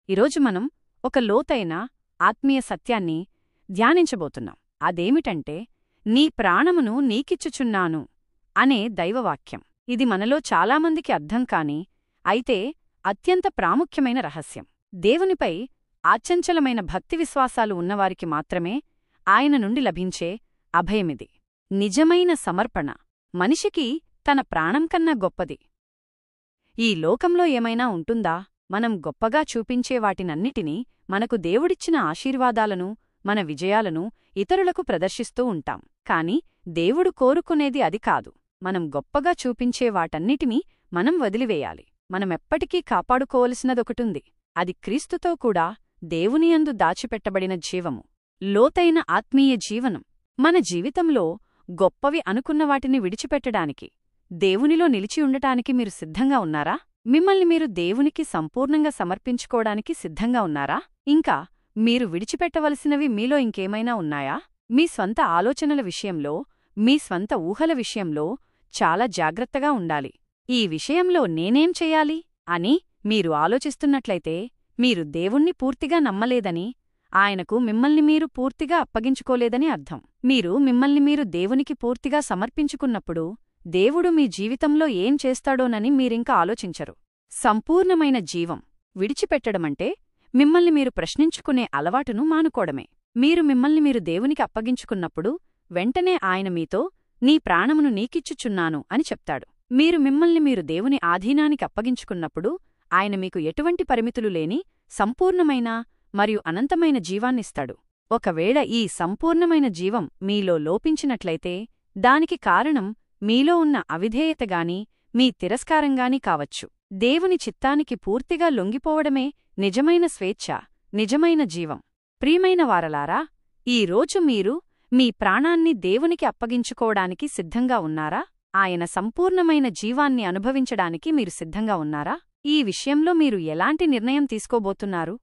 ఈరోజు మనం ఒక లోతైన ఆత్మీయ సత్యాన్ని ధ్యానించబోతున్నాం. అదేమిటంటే, నీ ప్రాణమును నీకిచ్చుచున్నాను అనే దైవవాక్యం. ఇది మనలో చాలామందికి అర్థం కాని, అయితే అత్యంత ప్రాముఖ్యమైన రహస్యం. దేవునిపై ఆచంచలమైన భక్తి విశ్వాసాలు ఉన్నవారికి మాత్రమే ఆయన నుండి లభించే అభయమిది. నిజమైన సమర్పణ మనిషికి తన ప్రాణం కన్నా గొప్పది. ఈ లోకంలో ఏమైనా ఉంటుందా? మనం గొప్పగా చూపించే వాటినన్నిటినీ, మనకు దేవుడిచ్చిన ఆశీర్వాదాలను, మన విజయాలను ఇతరులకు ప్రదర్శిస్తూ ఉంటాం. కాని దేవుడు కోరుకునేది అది కాదు. మనం గొప్పగా చూపించే వాటన్నిటినీ మనం వదిలివేయాలి. మనమెప్పటికీ కాపాడుకోవలసినదొకటుంది. అది క్రీస్తుతో కూడా దేవునియందు దాచిపెట్టబడిన జీవము, లోతైన ఆత్మీయ జీవనం. మన జీవితంలో గొప్పవి అనుకున్న వాటిని విడిచిపెట్టడానికి, దేవునిలో నిలిచి ఉండటానికి మీరు సిద్ధంగా ఉన్నారా? మిమ్మల్ని మీరు దేవునికి సంపూర్ణంగా సమర్పించుకోవడానికి సిద్ధంగా ఉన్నారా? ఇంకా మీరు విడిచిపెట్టవలసినవి మీలో ఇంకేమైనా ఉన్నాయా? మీ స్వంత ఆలోచనల విషయంలో, మీ స్వంత ఊహల విషయంలో చాలా జాగ్రత్తగా ఉండాలి. ఈ విషయంలో నేనేం చెయ్యాలి అని మీరు ఆలోచిస్తున్నట్లయితే, మీరు దేవుణ్ణి పూర్తిగా నమ్మలేదని, ఆయనకు మిమ్మల్ని మీరు పూర్తిగా అప్పగించుకోలేదని అర్థం. మీరు మిమ్మల్ని మీరు దేవునికి పూర్తిగా సమర్పించుకున్నప్పుడు, దేవుడు మీ జీవితంలో ఏం చేస్తాడోనని మీరింక ఆలోచించరు. సంపూర్ణమైన జీవం విడిచిపెట్టడమంటే మిమ్మల్ని మీరు ప్రశ్నించుకునే అలవాటును మానుకోవడమే. మీరు మిమ్మల్ని మీరు దేవునికి అప్పగించుకున్నప్పుడు వెంటనే ఆయన మీతో, నీ ప్రాణమును నీకిచ్చుచున్నాను అని చెప్తాడు. మీరు మిమ్మల్ని మీరు దేవుని ఆధీనానికి అప్పగించుకున్నప్పుడు ఆయన మీకు ఎటువంటి పరిమితులు లేని సంపూర్ణమైన మరియు అనంతమైన జీవాన్నిస్తాడు. ఒకవేళ ఈ సంపూర్ణమైన జీవం మీలో లోపించినట్లయితే, దానికి కారణం మీలో ఉన్న అవిధేయతగాని, మీ తిరస్కారంగాని కావచ్చు. దేవుని చిత్తానికి పూర్తిగా లొంగిపోవడమే నిజమైన స్వేచ్ఛ, నిజమైన జీవం. ప్రియమైన వారలారా, ఈరోజు మీరు మీ ప్రాణాన్ని దేవునికి అప్పగించుకోవడానికి సిద్ధంగా ఉన్నారా? ఆయన సంపూర్ణమైన జీవాన్ని అనుభవించడానికి మీరు సిద్ధంగా ఉన్నారా? ఈ విషయంలో మీరు ఎలాంటి నిర్ణయం తీసుకోబోతున్నారు?